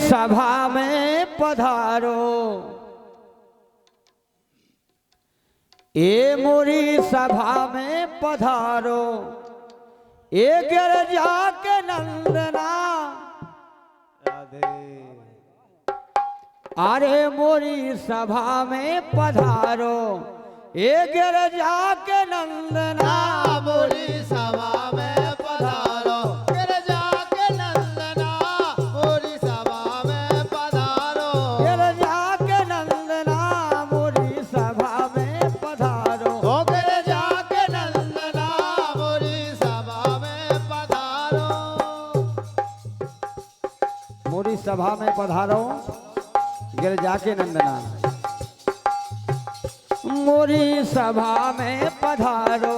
सभा में पधारो, ए मोरी सभा में पधारो, ए गिरजा के नंदना राधे। अरे मोरी सभा में पधारो, ए गिरजा के नंदना मोरी सभा में पधारो, गिरजा के नंदना मोरी सभा में पधारो, गिरजा के नंदना मोरी सभा में पधारो, ओ गिरजा के नंदना मोरी सभा में पधारो, मोरी सभा में पधारो, गिरजा के नंदना मोरी सभा में पधारो,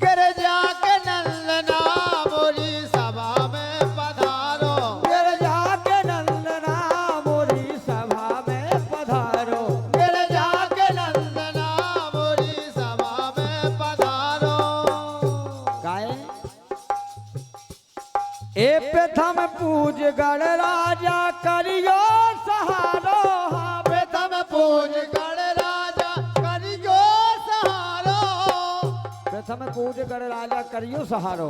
गिरजा के नंदना मोरी सभा में पधारो, गिरजा के नंदना मोरी सभा में पधारो, गिरजा के नंदना मोरी सभा में पधारो। गाए ए प्रथम पूज गण राजा करियो सहारो, हाँ प्रथम पूज गण राजा करियो सहारो, प्रथम पूज गण राजा करियो सहारो,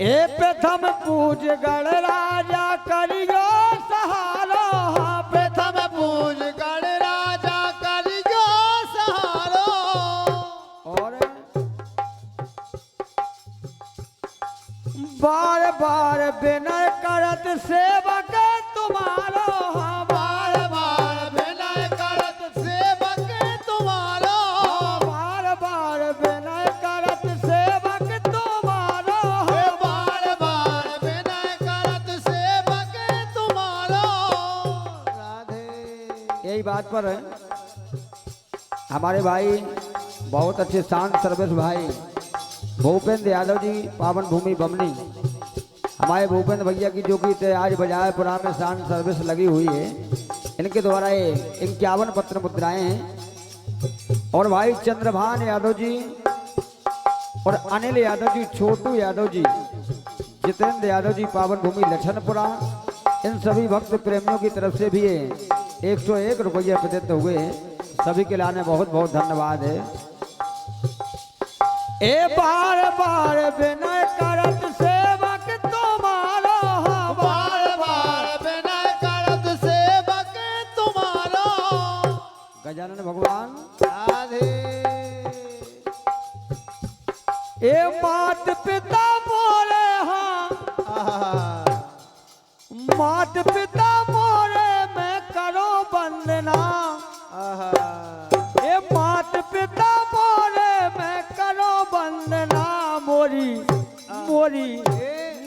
ए प्रथम पूज गण राजा करियो सहारो, हाँ प्रथम पूज गण राजा करियो सहारो, और बार बार विनय करत सेवक तुम्हारो, हाँ बार बार विनय करत सेवक तुम्हारो, बार बार विनय करत सेवक तुम्हारो, हे बार बार विनय करत सेवक तुम्हारो। राधे। यही बात पर हमारे भाई बहुत अच्छे शांत सर्विस भाई भूपेंद्र यादव जी पावन भूमि बमनी, हमारे भूपेंद्र भैया की जो कि आज बजाय पुरा में शांत सर्विस लगी हुई है, इनके द्वारा ये 51 पत्र मुद्राएं हैं। और भाई चंद्रभान यादव जी और अनिल यादव जी, छोटू यादव जी, जितेंद्र यादव जी पावन भूमि लछनपुरा, इन सभी भक्त प्रेमियों की तरफ से भी 101 रुपये प्रदत्त हुए हैं। सभी के लाने बहुत बहुत धन्यवाद है। ए बार बार विनय करत सेवक तुम्हारो, हाँ बार बार विनय करत सेवक तुम्हारो। गजानन भगवान राधे। ए मात पिता मोरे, हाँ आहा। मात पिता मोरे मैं करो वंदना, आहा। ए मात पिता मोरे मैं करो वंदना, मोरी मोरी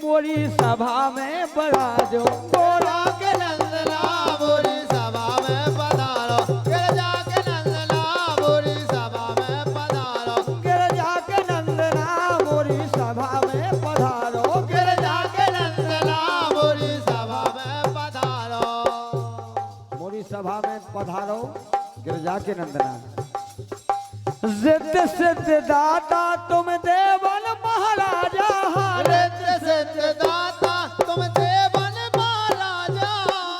मोरी सभा में बढ़ा दो, गोरा के नंदना मोरी सभा में पधारो, गिरजा के नंदना मोरी सभा में पधारो, गिरजा के नंदना मोरी सभा में पधारो, गिरजा के नंदना मोरी सभा में पधारो। मोरी सभा में पधारो, गिरजा के नंदना। जिद्द सिद्ध दाता तुम देवन महाराजा, हाँ रिद्ध सिद्ध दाता तुम देवन महाराजा,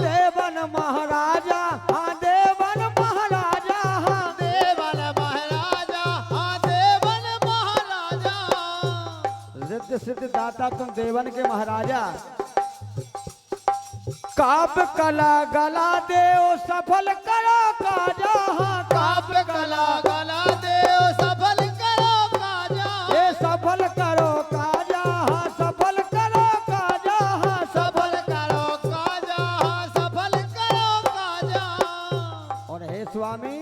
देवन महाराजा, हाँ देवन महाराजा, हाँ देवन महाराजा, हाँ देवन महाराजा। रिद्ध सिद्ध दाता तुम देवन के महाराजा, काव्य कला गला देओ सफल करो काजा, हाँ काव्य कला गला देओ सफल करो काजा, ये सफल करो काजा, हाँ सफल करो काजा, हाँ सफल करो काजा, हाँ सफल करो काजा। और हे स्वामी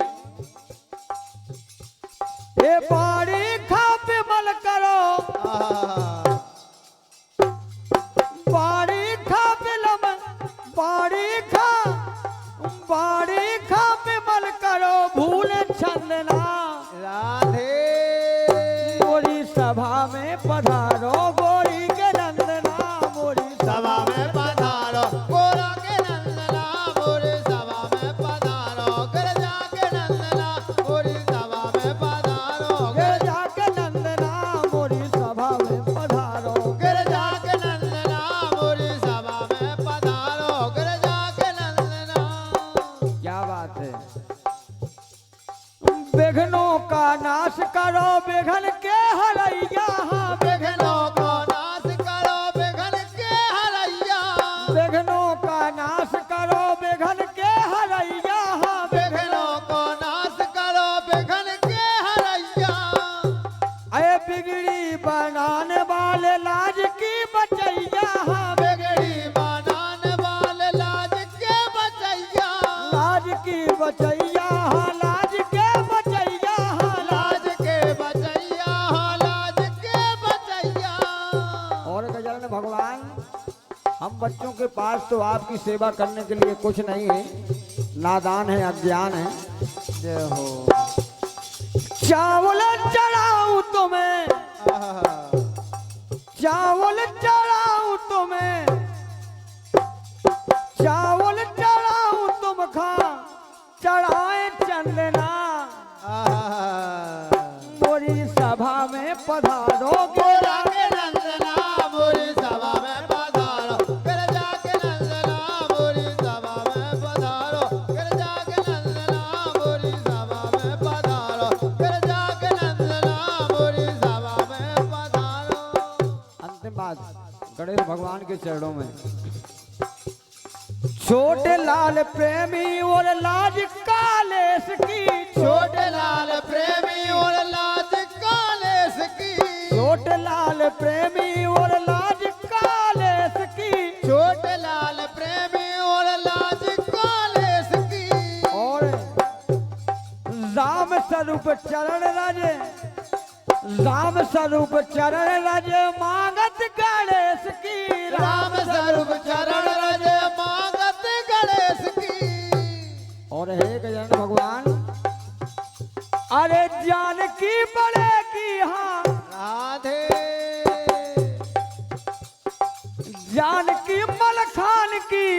ये बाड़ी खा विमल करो, आहा। बाड़ी खा विलम, बाड़ी खा विमल करो, भूल छंदना, राधे। मोरी सभा में पधारो, गोरी के नंदना, मोरी सभा में पधारो, गोरा के नंदना मोरी सभा में पधारो, गिरजा के नंदना मोरी सभा में पधारो, गिरजा के नंदना मोरी सभा में पधारो, गिरजा के नंदना मोरी सभा में हम बच्चों के पास तो आपकी सेवा करने के लिए कुछ नहीं है, नादान है, अज्ञान है। जय हो। चावल चढ़ाऊं तुम्हें, आहा। चावल चढ़ाऊं तुम्हें, चावल चढ़ाऊं तुम खा चढ़ाए चंदना, आहा। मोरी सभा में पधारो गोरा के नंदना मोरी सभा में पधारो, कर जाके नंदना मोरी सभा में पधारो, कर जाके नंदना मोरी सभा में पधारो, कर जाके नंदना मोरी सभा में पधारो। अंतिम बात गणेश भगवान के चरणों में। छोटे लाल प्रेमी और लाज कालेस की, छोटे लाल प्रेमी और लाज कालेस की, छोटे लाल प्रेमी और लाज कालेस की, छोटे लाल प्रेमी और लाज कालेस की, और राम स्वरूप चरण राजे, राम स्वरूप चरण राजे मांगत गणेश की, राम स्वरूप चरण रज मांगत गणेश की। और हे गजानन भगवान, अरे जानकी बड़े की हाँ, राधे जानकी मलखान की,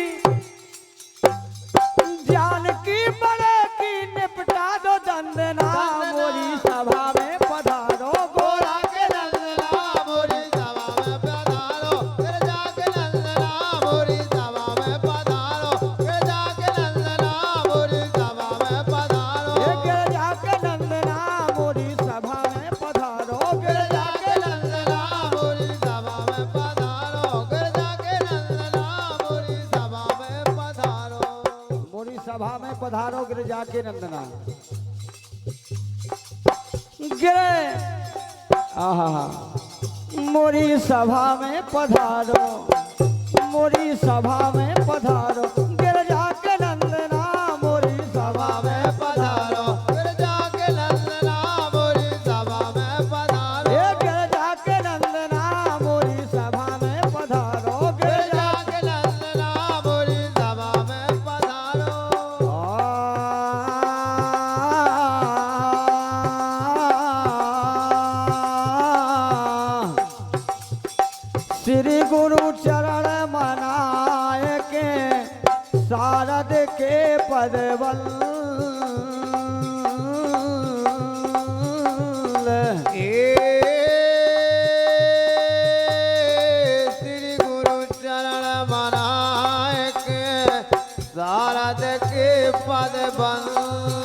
जानकी बड़े की निपटा दो दंदना, मोरी सभा में पधारो गोरा के नंदना मोरी सभा में पधारो, कर जाके नंदना मोरी सभा में पधारो, कर जाके नंदना मोरी सभा में पधारो, गिर जाके नंदना मोरी सभा में पधारो, कर जाके नंदना मोरी सभा में पधारो, कर जाके नंदना मोरी सभा में पधारो। मोरी सभा में पधारो, गिर जाके नंदना गिरे, आहा मोरी सभा में पधारो, मोरी सभा में पधारो, गिर जाके नंदना मोरी सभा में पधारो, कर जाके नंदना मोरी सभा में पधारो, गिर जाके नंदना मोरी सभा में पधारो, गिर कर जाके नंदना मोरी सभा में पधारो। श्री गुरु चरण मनाए के शारद के पदबल, श्री गुरु चरण बनाए के शारद के पद बंद